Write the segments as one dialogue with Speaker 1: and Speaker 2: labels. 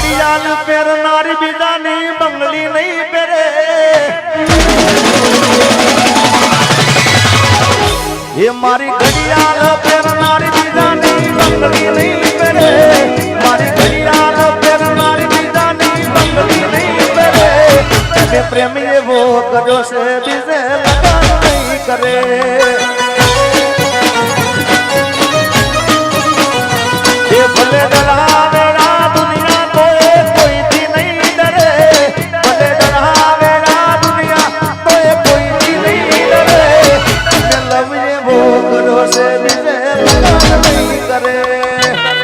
Speaker 1: ઘડિયાળ પહેરનારી બીજાની બંગલી નહીં પહેરે એ મારી ઘડિયાળ પહેરનારી બીજાની બંગલી નહીં પહેરે મારી ઘડિયાળ પહેરનારી બીજાની બંગલી નહીં પહેરે અને પ્રેમ એવો કર્યો છે બીજે લગન નહીં કરે એ ભલે ડરાવેલા દુનિયા તો કોઈથી નહીં ડરે ભલે ડરાવેલા દુનિયા તો કોઈથી નહીં ડરે લવ એવો કર્યો છે બીજે લગન નહીં કરે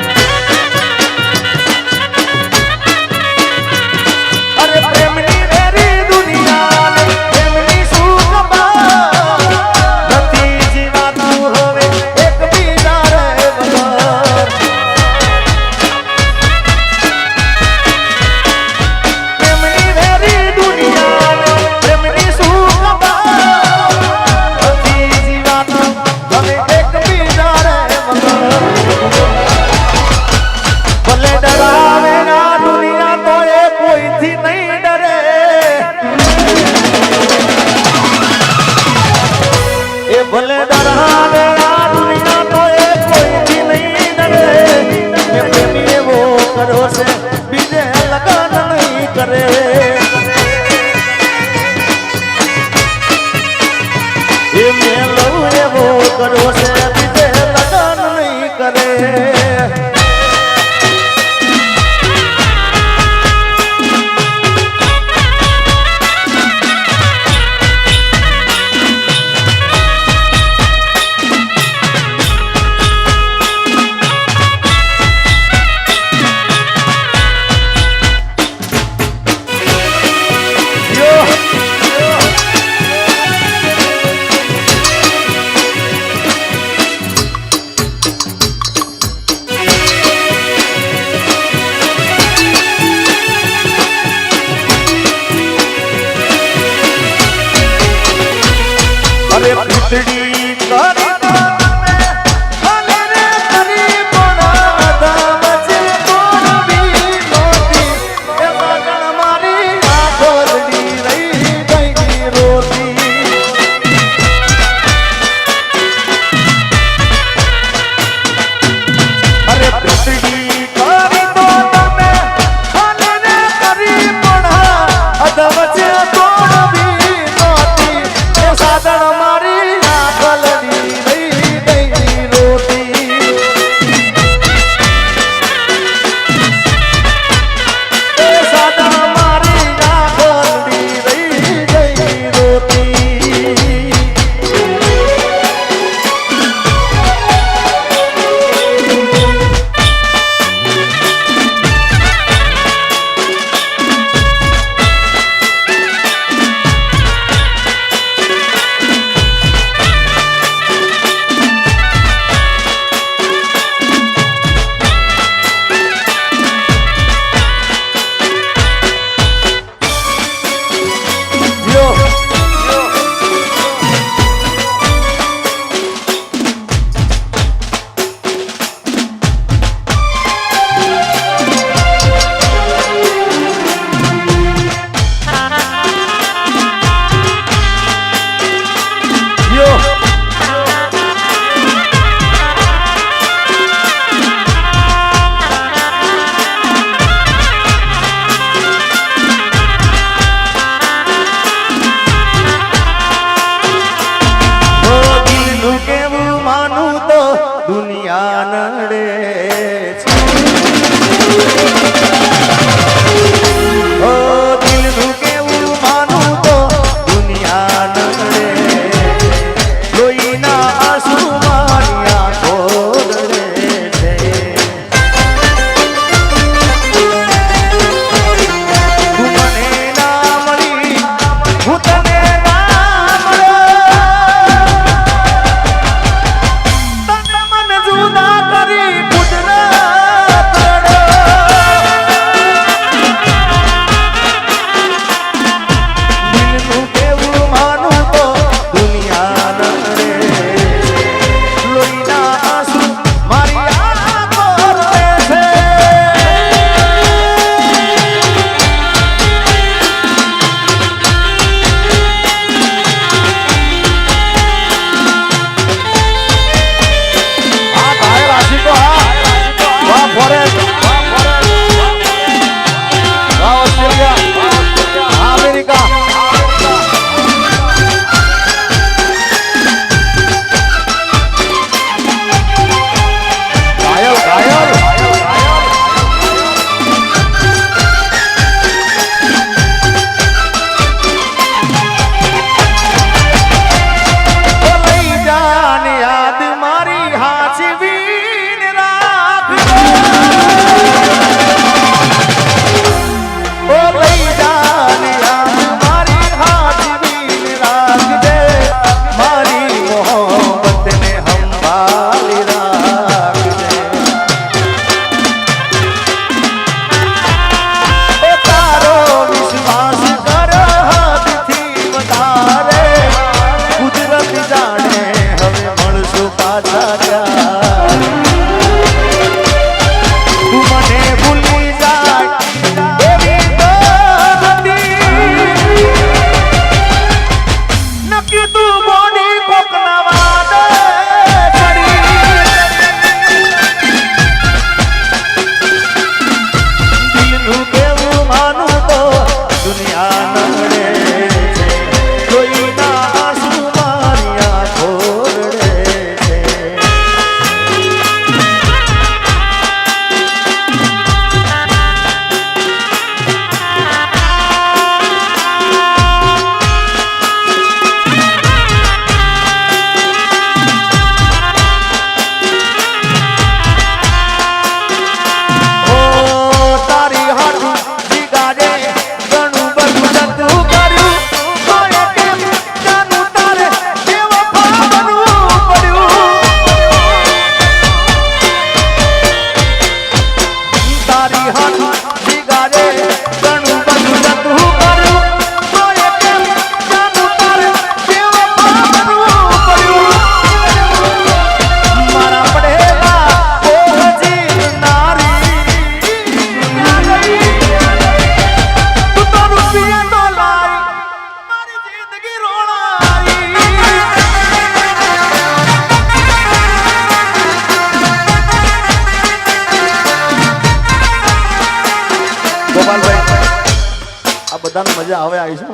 Speaker 1: બધાને મજા આવે આવી છે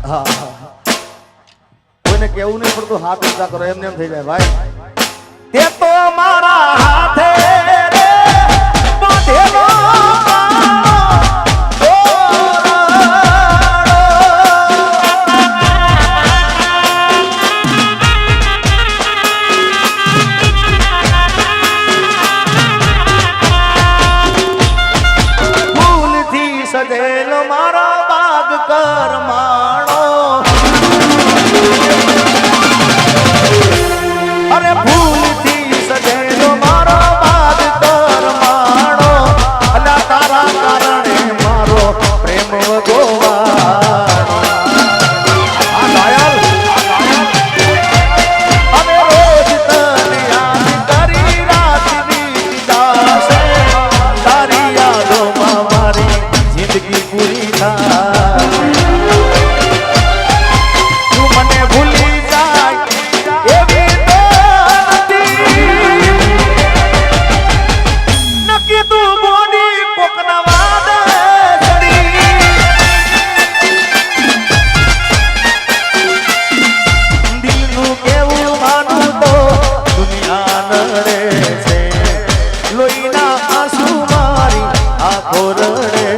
Speaker 1: હા કોઈને કેવું નહીં પડતું હાથ ઊંચા કરો એમને એમ થઈ જાય ભાઈ તે તો મારા હાથે રે બાંધેલો સજેલો મારો બાગ કરમાણો અરે ફૂલથી સજેલો મારો બાગ કરમાણો અલા તારા કારણે મારો પ્રેમ ગોવાણો આ ઘાયલ અમે રોજ તને યાદ કરી રાત વીતી જાશે તારી યાદોમાં મારી જિંદગી પૂરી થાય તું મને ભૂલી જાય એવી તો નથી નક્કી તું બોની કોકના વાદે ચડી દિલનું કેવું માનું તો દુનિયા નડે છે લોહીના આંસુ મારી આંખો રડે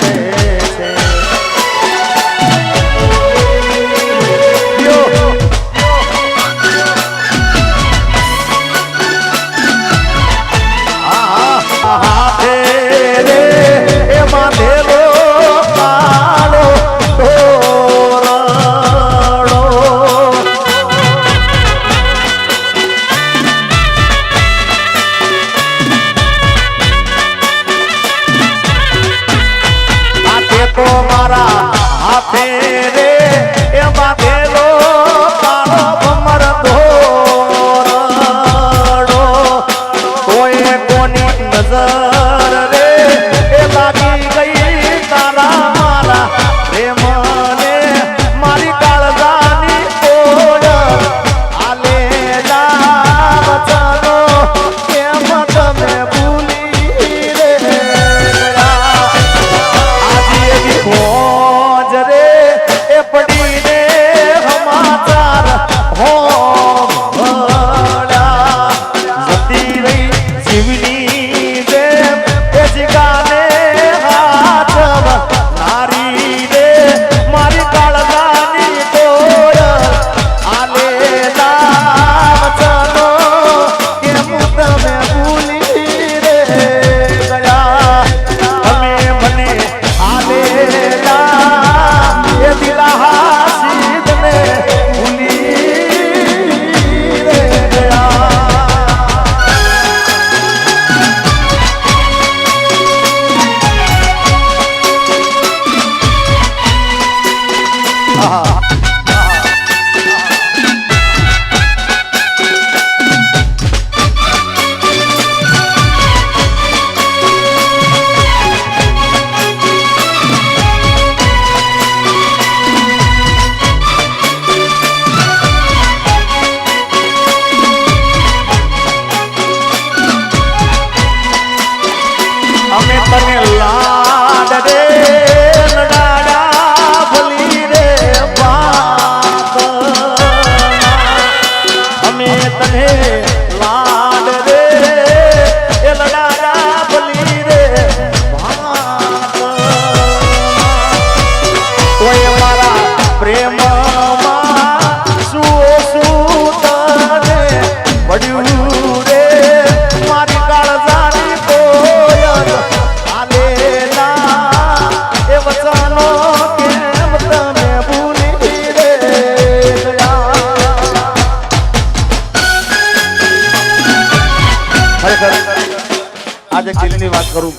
Speaker 1: આજે દિલની વાત કરું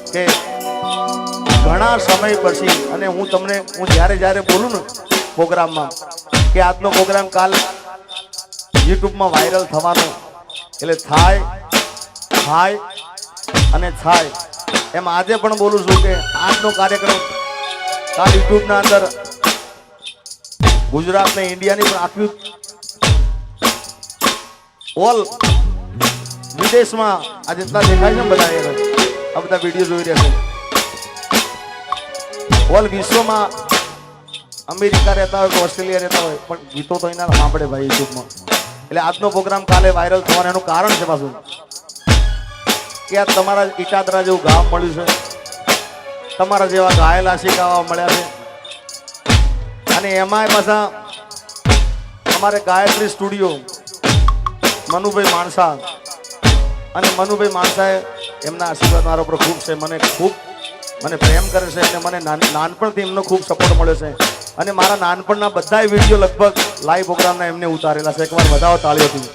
Speaker 1: કે ઘણા સમય પછી અને હું જ્યારે બોલું ને પ્રોગ્રામમાં કે આજનો પ્રોગ્રામ કાલ યુટ્યુબમાં વાયરલ થવાનો એટલે થાય અને થાય એમ આજે પણ બોલું છું કે આજનો કાર્યક્રમ કાલ યુટ્યુબના અંદર ગુજરાત ને ઇન્ડિયાની પણ આખી ઓલ વિદેશમાં આ જેટલા દેખાય છે બધા આ બધા વિડીયો જોઈ રહ્યા છે ઓલ વિશ્વમાં અમેરિકા રહેતા હોય કે ઓસ્ટ્રેલિયા રહેતા હોય પણ ગીતો તો એના સાંભળે ભાઈ યુટ્યુબમાં. એટલે આજનો પ્રોગ્રામ કાલે વાયરલ થવાનું એનું કારણ છે પાછું કે આ તમારા ઇટાદરા જેવું ગામ મળ્યું છે, તમારા જેવા ગાયેલા શીખાવા મળ્યા છે. અને એમાંય પાછા અમારે ગાયત્રી સ્ટુડિયો મનુભાઈ માણસા, અને મનુભાઈ માણસાએ એમના આશીર્વાદ મારા ઉપર ખૂબ છે, મને પ્રેમ કરે છે અને મને નાનપણથી એમનો ખૂબ સપોર્ટ મળ્યો છે. અને મારા નાનપણના બધા વિડીયો લગભગ લાઈવ પ્રોગ્રામના એમને ઉતારેલા છે. એકવાર વધાવો તાળીઓથી.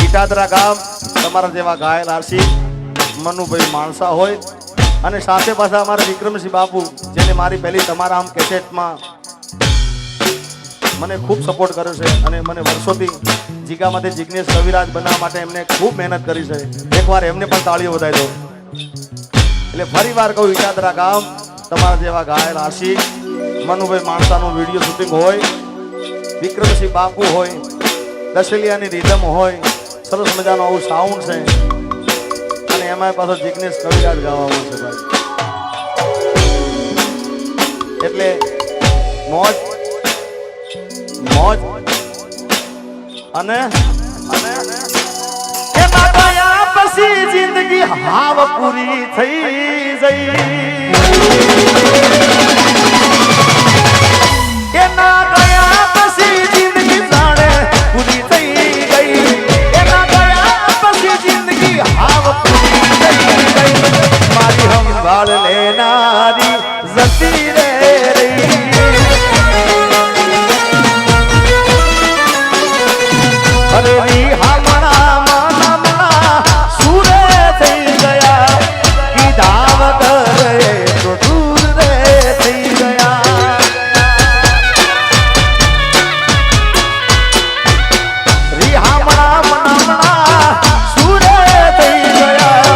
Speaker 1: ઇટાદરા ગામ તમારા જેવા ગાયલ આરસી મનુભાઈ માણસા હોય અને સાથે પાછા અમારા વિક્રમસિંહ બાપુ જેને મારી પહેલી તમારા આમ કેસેટમાં મને ખૂબ સપોર્ટ કર્યો છે અને મને વર્ષોથી જીગામાંથી જિગ્નેશ કવિરાજ બનાવવા માટે એમને ખૂબ મહેનત કરી છે. એકવાર એમને પણ તાળીઓ વધાવી દો. એટલે ફરી વાર કહું, ઇટાદરા ગામ તમારા જેવા ગાયલ આશિક મનુભાઈ માણસાનું વિડીયો શૂટિંગ હોય, વિક્રમસિંહ બાપુ હોય, દશેલિયાની રીધમ હોય, સરસ મજાનું આવું સાઉન્ડ છે અને એમાં પાછો જિગ્નેશ કવિરાજ ગાવામાં છે ભાઈ. એટલે મોજ અને એમાં ગયા પછી જિંદગી હાવ પૂરી થઈ જઈ. એના ગયા પછી જિંદગી જાણે પૂરી થઈ ગઈ. એના ગયા પછી જિંદગી હાવ પૂરી થઈ ગઈ. મારી સંભાળ લેનારી જતી રે રહી. અરે હમણા મનમણા સુરે થઈ ગયા, કીધા વગર તો દૂર રે થઈ ગયા. હમણા મનમણા સુરે થઈ ગયા,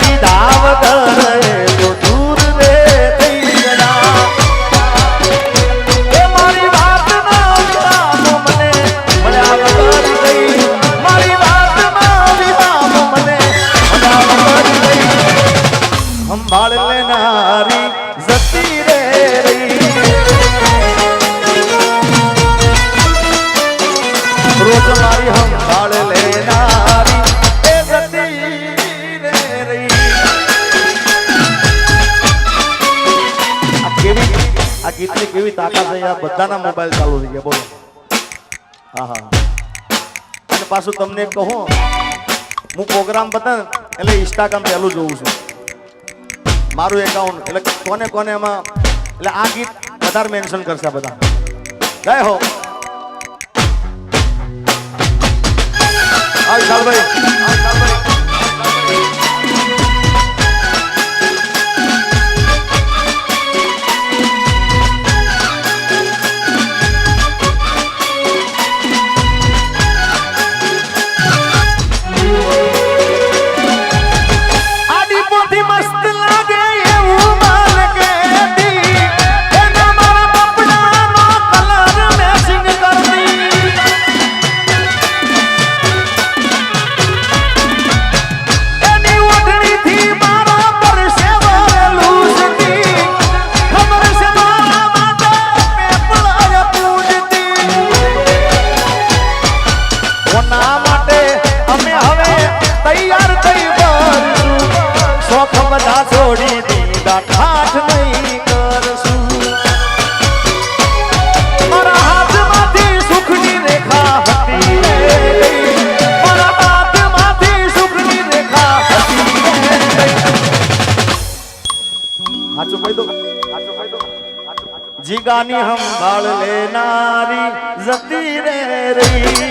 Speaker 1: કીધા વગર તો દૂર રે થઈ ગયા. એ મારી વાત ના મને મળ્યા વગર સંભાળ લેનારી જતી રે રહી. રોજ મારી સંભાળ લેનારી એ જતી રે રહી. આ ગીતની કેવી તાકાત છે, આ બધાના મોબાઈલ ચાલુ થઈ ગયા. બોલો. હા. અને પાછું તમને કહું, હું પ્રોગ્રામ બતા એટલે ઇન્સ્ટાગ્રામ પહેલું જોઉં છું મારું એકાઉન્ટ. એટલે કોને એમાં એટલે આ ગીત વધારે મેન્શન કરશે બધા. જય હો વિશાલભાઈ. છોડી દીધા ઠાઠ નહીં કરશું. મારા હાથમાંથી સુખની રેખા હતી, મારા હાથમાંથી સુખની રેખા હતી. સાચું કહી દો. જીગાની સંભાળ લેનારી જતી રે રહી.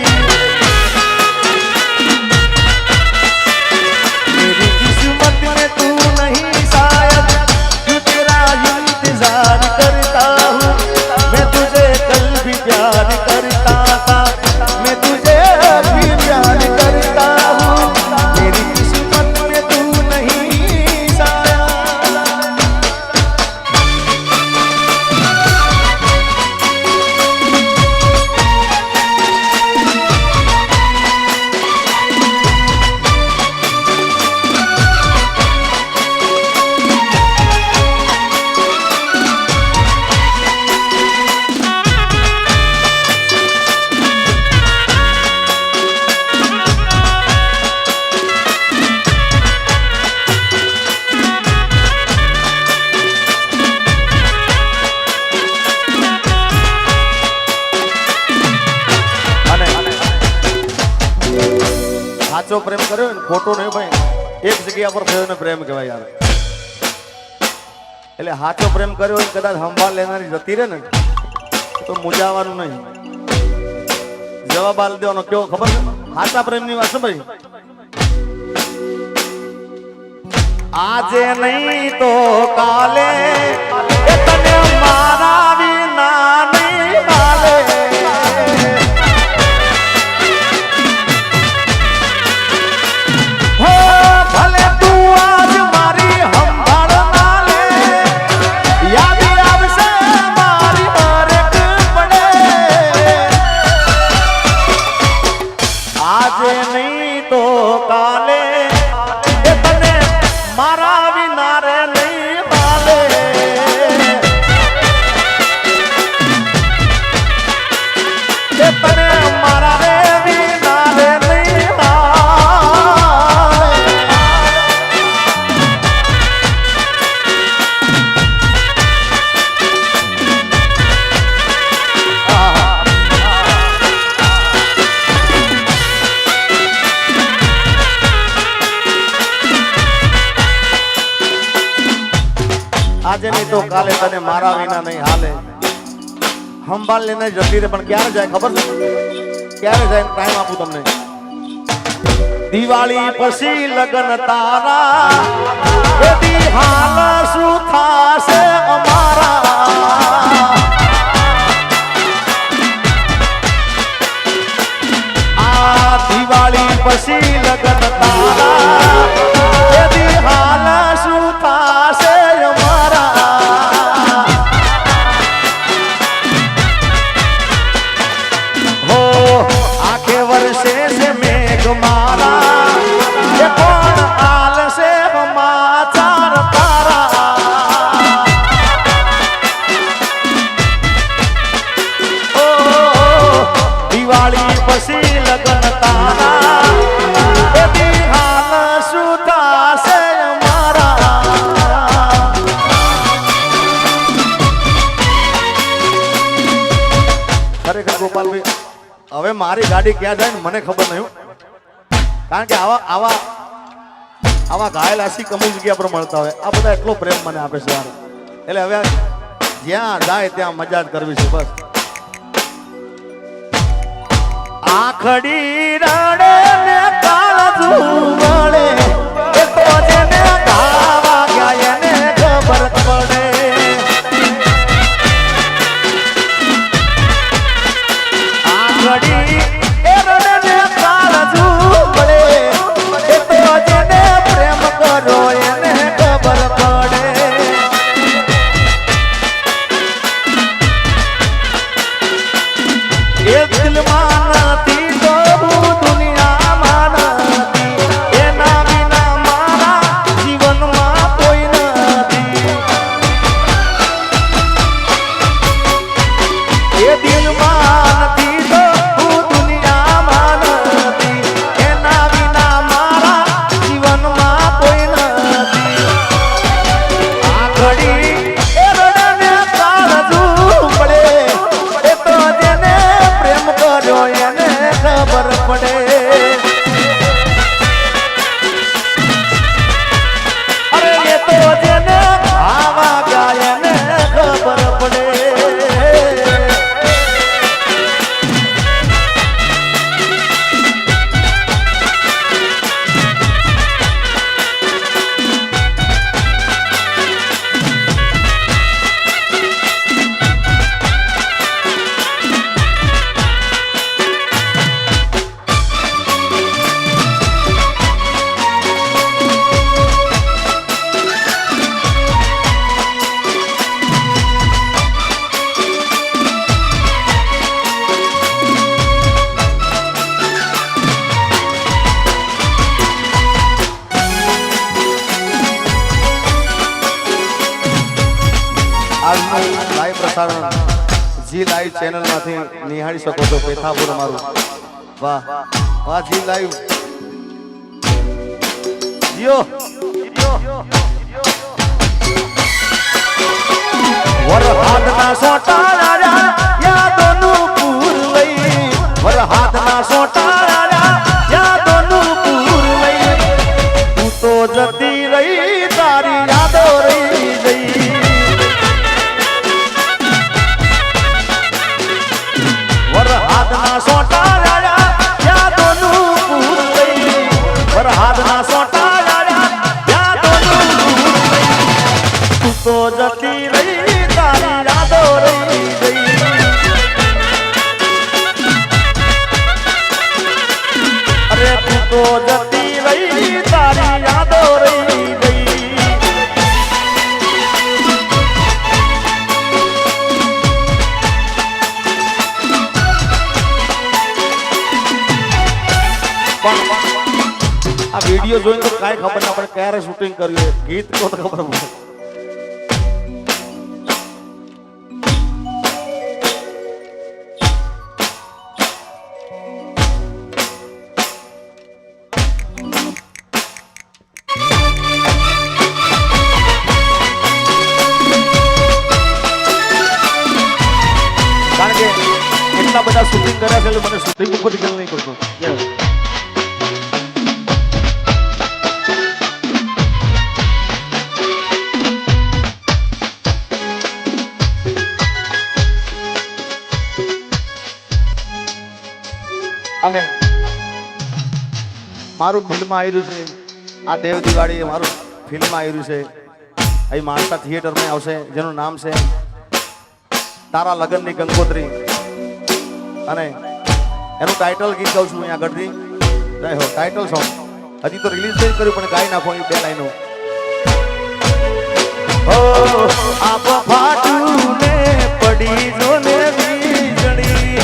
Speaker 1: સાચો પ્રેમ કર્યો ને ખોટો નહીં ભાઈ, એક જગ્યા પર થયો ને પ્રેમ કહેવાય યાર. એટલે સાચો પ્રેમ કર્યો હોય કદાચ સંભાળ લેનારી જતી રહે ને તો મૂંઝાવાનું નહીં, જવાબ આલ દેવાનો. કેવો ખબર છે સાચા પ્રેમની વાત છે ભાઈ? આજે નહીં તો કાલે તને મારા વિના નહીં હાલે. હો ભલે તું આજ મારી સંભાળ ના લે, યાદ આવશે મારી હરેક પડે. આજે નહીં તો કાલે તને મારા વિના રે નહીં હાલે. તને મારા રે વિના રે નહીં હાલે. આજે નહીં તો કાલે તને મારા વિના નહીં હાલે. સંભાળ લેને જતી રે પણ ક્યારે જાય ખબર છે? ક્યારે જાય ટાઈમ આપું તમને. દિવાળી પછી લગન તારા, એથી હાલ શું થાશે અમારા. આ દિવાળી પછી લગન તારા, એથી હાલ શું થાશે અમારા. હો આખે વર્ષે છે મેઘ મારા, એ કોણ આલશે સમાચાર તારા. ઓ દિવાળી પછી લગન તારા, એથી હાલ શું થાશે અમારા. ખરેખર ગોપાલભાઈ હવે મારી ગાડી ક્યાં જાય ને મને ખબર નહીં, કારણ કે આવા ઘાયલ આશિક અમુક જગ્યા પર મળતા હોય. આ બધા એટલો પ્રેમ મને આપે છે યાર. એટલે હવે જ્યાં જાય ત્યાં મજા જ કરવી છે બસ. આખડી રડે ને કાળજું વળે, એ તો જેને ગાવા ગયા એને ખબર પડે. આખડી એ રડે ને કાળજું વળે, એ તો જેને પ્રેમ કરો એને ખબર પડે. એ દિલમાં નથી તો હું દુનિયામાં નથી, એના વિના મારા જીવનમાં કોઈ નથી. એ દિલમાં નથી તો હું દુનિયામાં નથી, એના વિના મારા જીવનમાં કોઈ નથી. આ ઘડી એ રડને કાળજું પડે, એ તો જેને પ્રેમ કર્યો એને ખબર પડે. અરે એ તો જેને આવા ગયા એને ખબર પડે. આજનું લાઈવ પ્રસારણ જી લાઈવ ચેનલ માંથી નિહાળી શકો છો. પેથાપુર અમારું. વાહ વાહ જી લાઈવ જીઓ. વરહાદના સોટા યાદોનું પૂર લઈ, વરહાદના સોટા યાદોનું પૂર જતી રહી તારી યાદો રહી ગઈ અરે તું તો જતી રહી તારી યાદો રહી ગઈ આ વિડિયો જોઈને તો કાંઈ ખબર ના પડે ક્યારે શૂટિંગ કર્યું ગીત તો ખબર પડે કારણ કે એટલા બધા શૂટિંગ કર્યા છે એટલે મને શૂટિંગ ઉપર ખ્યાલ નહીં કરતો અને મારું ફિલ્મ આવ્યું છે આ દેવ દિવાળી મારું ફિલ્મ આવ્યું છે અહીં માણસા થિયેટરમાં આવશે જેનું નામ છે તારા લગનની કંકોત્રી અને એનું ટાઇટલ ગીત ગાઉં છું અહીંયા આગળથી હો ટાઇટલ સોંગ હજી તો રિલીઝ નહીં કર્યું પણ ગાઈ નાખો એ બે લાઈનો ઓ આપ ફાટું ને પડી જો ને વીજળી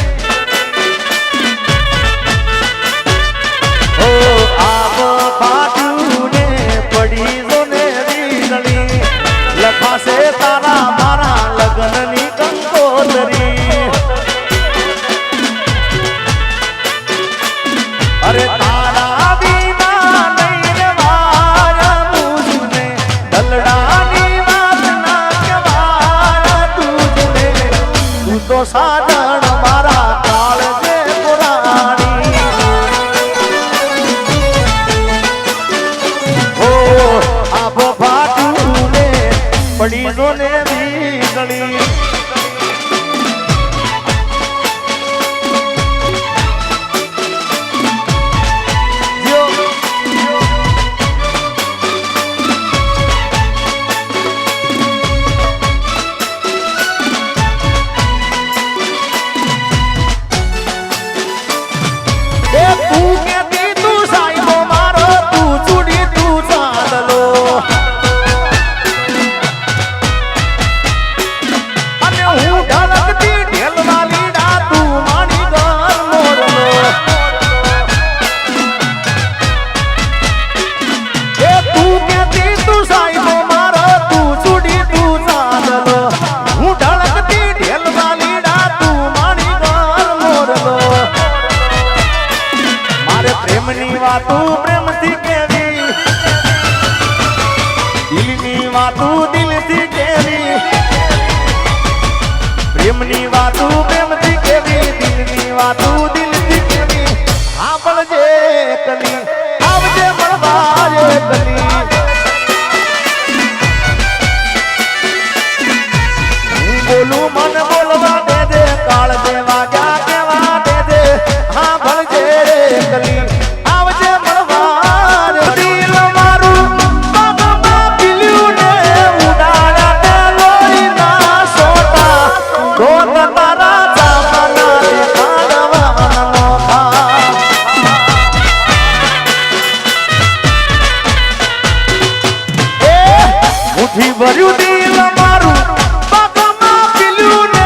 Speaker 1: આપ ફાટું ને પડી જો ને વીજળી લખાશે તારા મારા લગનની કંકોત્રી અરે તારા વિના નહીં રેવાય મુજને દલડાની વાત ના કહેવાય તુજને તું તો સાજણ મારા કાળજે પુરાણી ઓ આપ ફાટું ને પડી જો ને વીજળી વાતું પ્રેમથી કેવી દિલની વાતું દિલથી કેવી પ્રેમની વાતું પ્રેમથી કેવી દિલની વાતું દિલથી કેવી સાંભળજે કલી આવજે મળવા કલી હું બોલું મન બોલવા દે કાળ દેવા ગયા કેવા દે સાંભળજે કલી ભર્યું દિલ મારું પગમાં પીલ્યું ને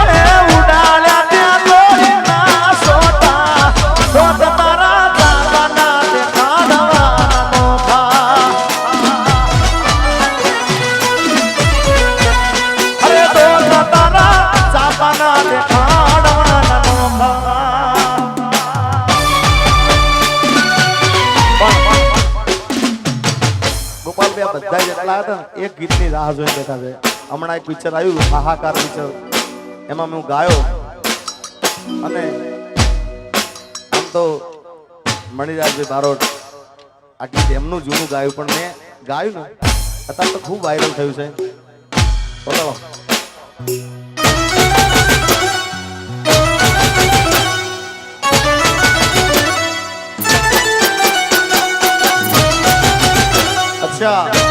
Speaker 1: ઉડાડ્યા ત્યાં લોહીના સોટા સોટ તારા જાવાના દેખાડવાનો ભા અરે દોસ્ત તારા જાવાના દેખાડવાનો ગોપાલભાઈ બધા જેટલા હતા એક ગીતની રાહ જોઈને બેઠા છે હમણાં એક પિક્ચર આવ્યું હાહાકાર પિક્ચર એમાં હું ગાયો અને આમ તો મણિરાજભાઈ બારોટ આ ગીત એમનું જૂનું ગાયું પણ મેં ગાયું ને અત્યારે તો ખૂબ વાયરલ થયું છે બોલો અચ્છા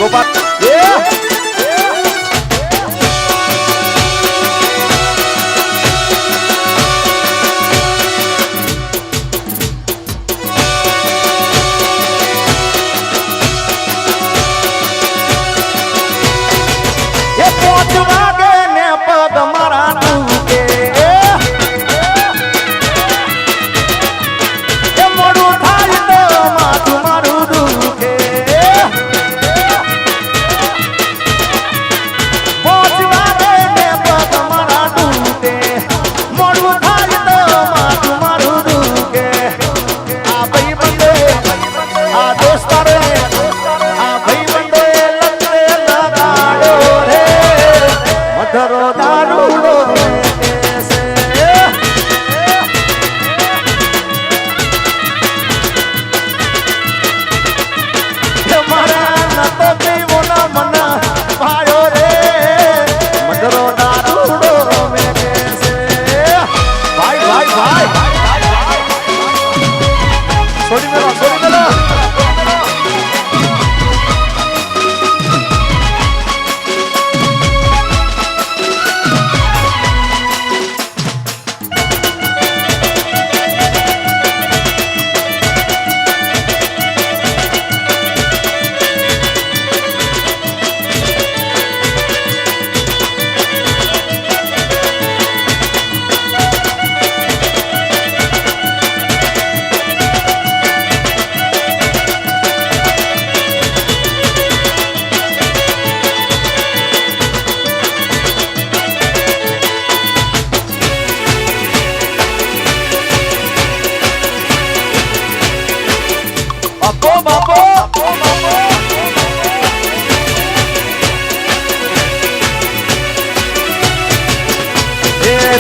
Speaker 1: ગોપાલ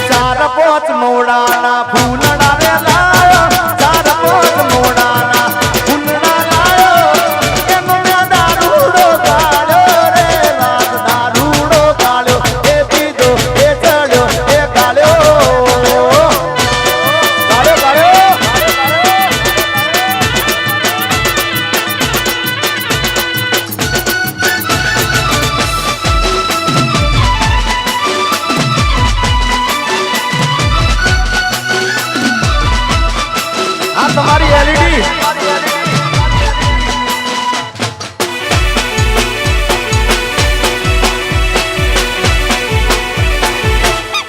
Speaker 1: ચાર પોચ મોડાના ફૂલડા રે લાયો ચાર પોચ મોડાના ફૂલડા લાયો એનો દારૂડો ગાળ્યો રે રાત દારૂડો ગાળ્યો એ પીધો એ ચડ્યો એ ગાળ્યો તમારી એલઈડી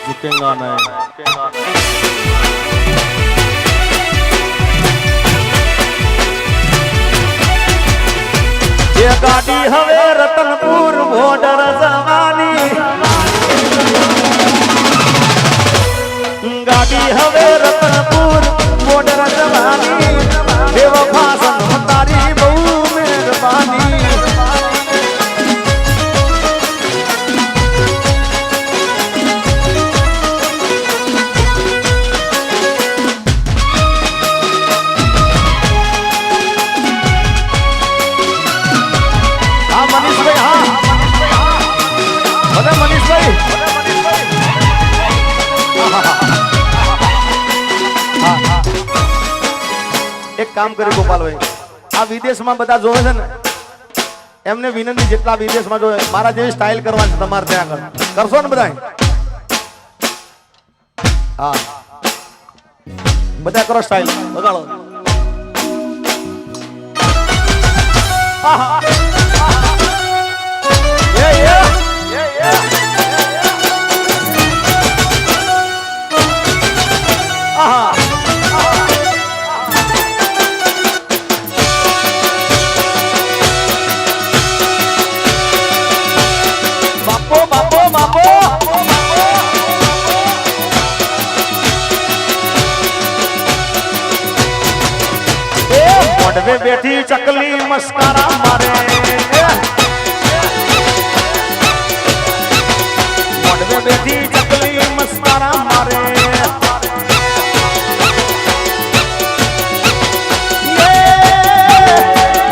Speaker 1: ઝુકેગા નહીં એ ગાડી હવે રતનપુર બોર્ડર જવાની ગાડી હવે રતનપુર બોર્ડર જવાની બેવફા સનમ તારી બહુ મહેરબાની હા મનીષભાઈ હા બધા મનીષભાઈ એક કામ કરી ગોપાલભાઈ આ વિદેશમાં બધા જોવે છે ને એમને વિનંતી જેટલા વિદેશમાં જોવે મારા જેવી સ્ટાઇલ કરવાની છે તમારે ત્યાં આગળ કરશો ને બધા હા બધા કરો સ્ટાઇલ બગાડો બેઠી ચકલી મસ્કારા મારે મોઢવે બેઠી ચકલી મસ્કારા મારે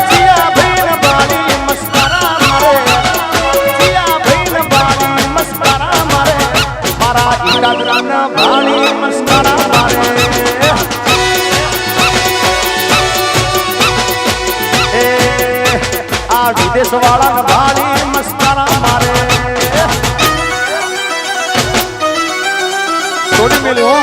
Speaker 1: જીયા ભૈન બાળી મસ્કારા મારે જીયા ભૈન બાળી મસ્કારા મારે મારા ઈરાદરાના બાળી મસ્કારા મારે આ વિદેશ વાળા ભાળી મસ્કારા મારે છોડી મેલ્યો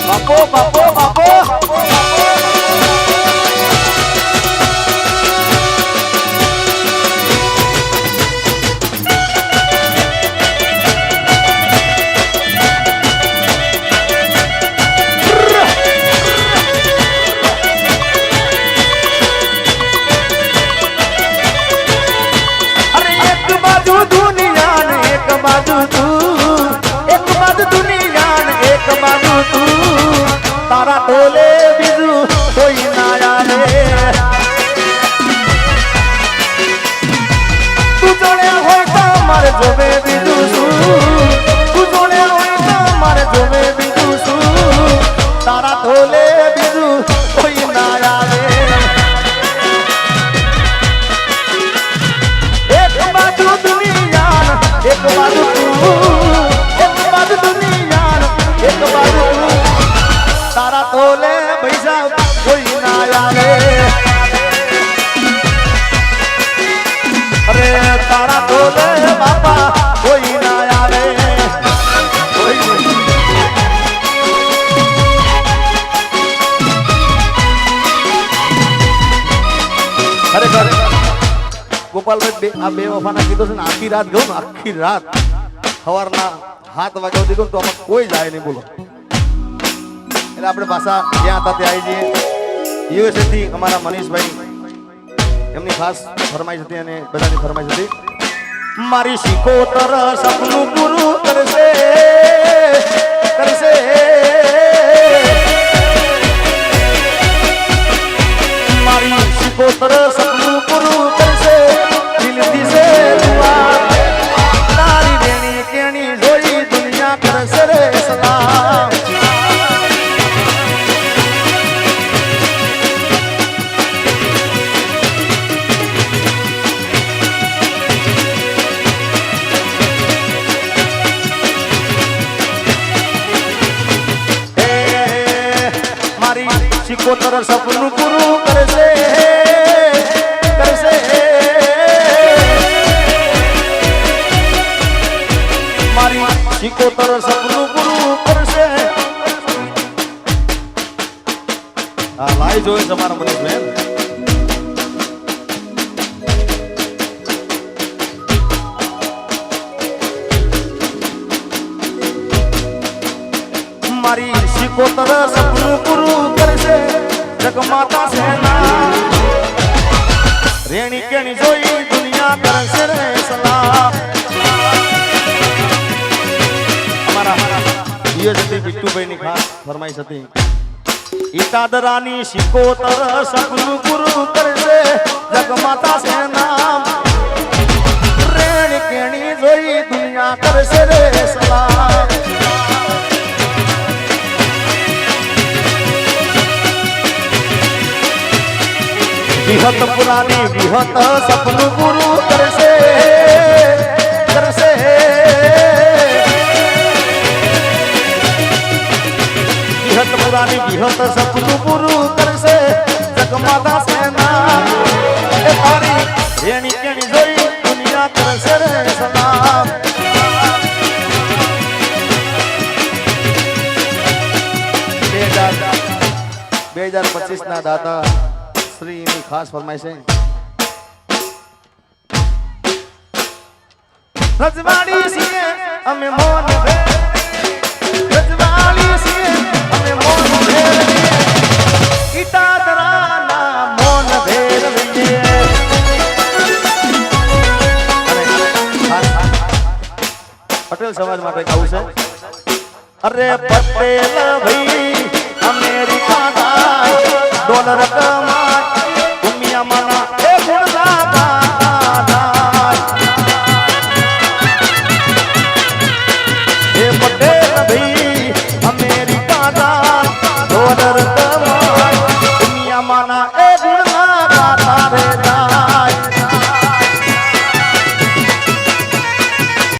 Speaker 1: બાપો બાપો તારા ટોલે બીજું કોઈ ના આવે તું જોડ્યા હોય તો મારે જોવે બીજું શું તું જોડ્યા હોય તો મારે જોવે બીજું શું તારા ટોલે બીજું કોઈ ના આવે એક બાજુ દુનિયા એક બાજુ તું એક બાજુ દુનિયા એક બાજુ તારા તોલે પૈસા કોઈ ના આવે અરે તારા તોલે બાપા કોઈ ના આવે ખરેખર ગોપાલભાઈ આ બે વફાના કીધું છે ને આખી રાત ગયું ને આખી રાત સવારના 7 વાગ્યા સુધી તો આમાં કોઈ જાય નહીં બોલો આપણે પાછા જ્યાં હતા ત્યાં આવી જઈએ યુએસએ થી અમારા મનીષભાઈ એમની ખાસ ફરમાઈશ હતી અને બધાની ફરમાઈશ હતી મારી શિકોતર સપનું પૂરું કરશે કરશે મારી શિકોતર સપનું પૂરું કરશે દિલથી સે દુઆ તારી દેણી કેણી જોઈ દુનિયા કરશે રે સલામ શિકોતર સપનું પૂરું કરશે કરશે મારી શિકોતર સપનું પૂરું કરશે આ લાઈ જોઈ તમારા મને બેન મારી શિકોતર સપનું પૂરું કરશે જગમાતા સેના રેણી કેણી જોઈ દુનિયા કરશે રે સલામ અમારા યુએસટી બિટ્ટુભાઈની ખાસ ફરમાઈશ હતી ઈટાદરાની શિકોતર સપનું પૂરું કરશે જગમાતા સેના રેણી કેણી જોઈ દુનિયા કરશે રે સલામ વિહત પુરાની વિહત સપનું પૂરું કરશે કરશે વિહત પુરાની વિહત સપનું પૂરું કરશે જગમાતા સેના એ તારી રેણી કેણી જોઈ દુનિયા કરશે રે સલામ 2025 ના દાતા શ્રીની ખાસ ફરમાઈશ છે રજવાડી છીએ અમે મોન રજવાડી છીએ અમે મોન ઈટાદરાના મોન ભેરવીએ પટેલ સમાજ માટે કહું છે અરે પટેલ ભાઈ અમેરિકા ડોલર કમા દુનિયા માના એ ગુણલા દાદા એ પટેલ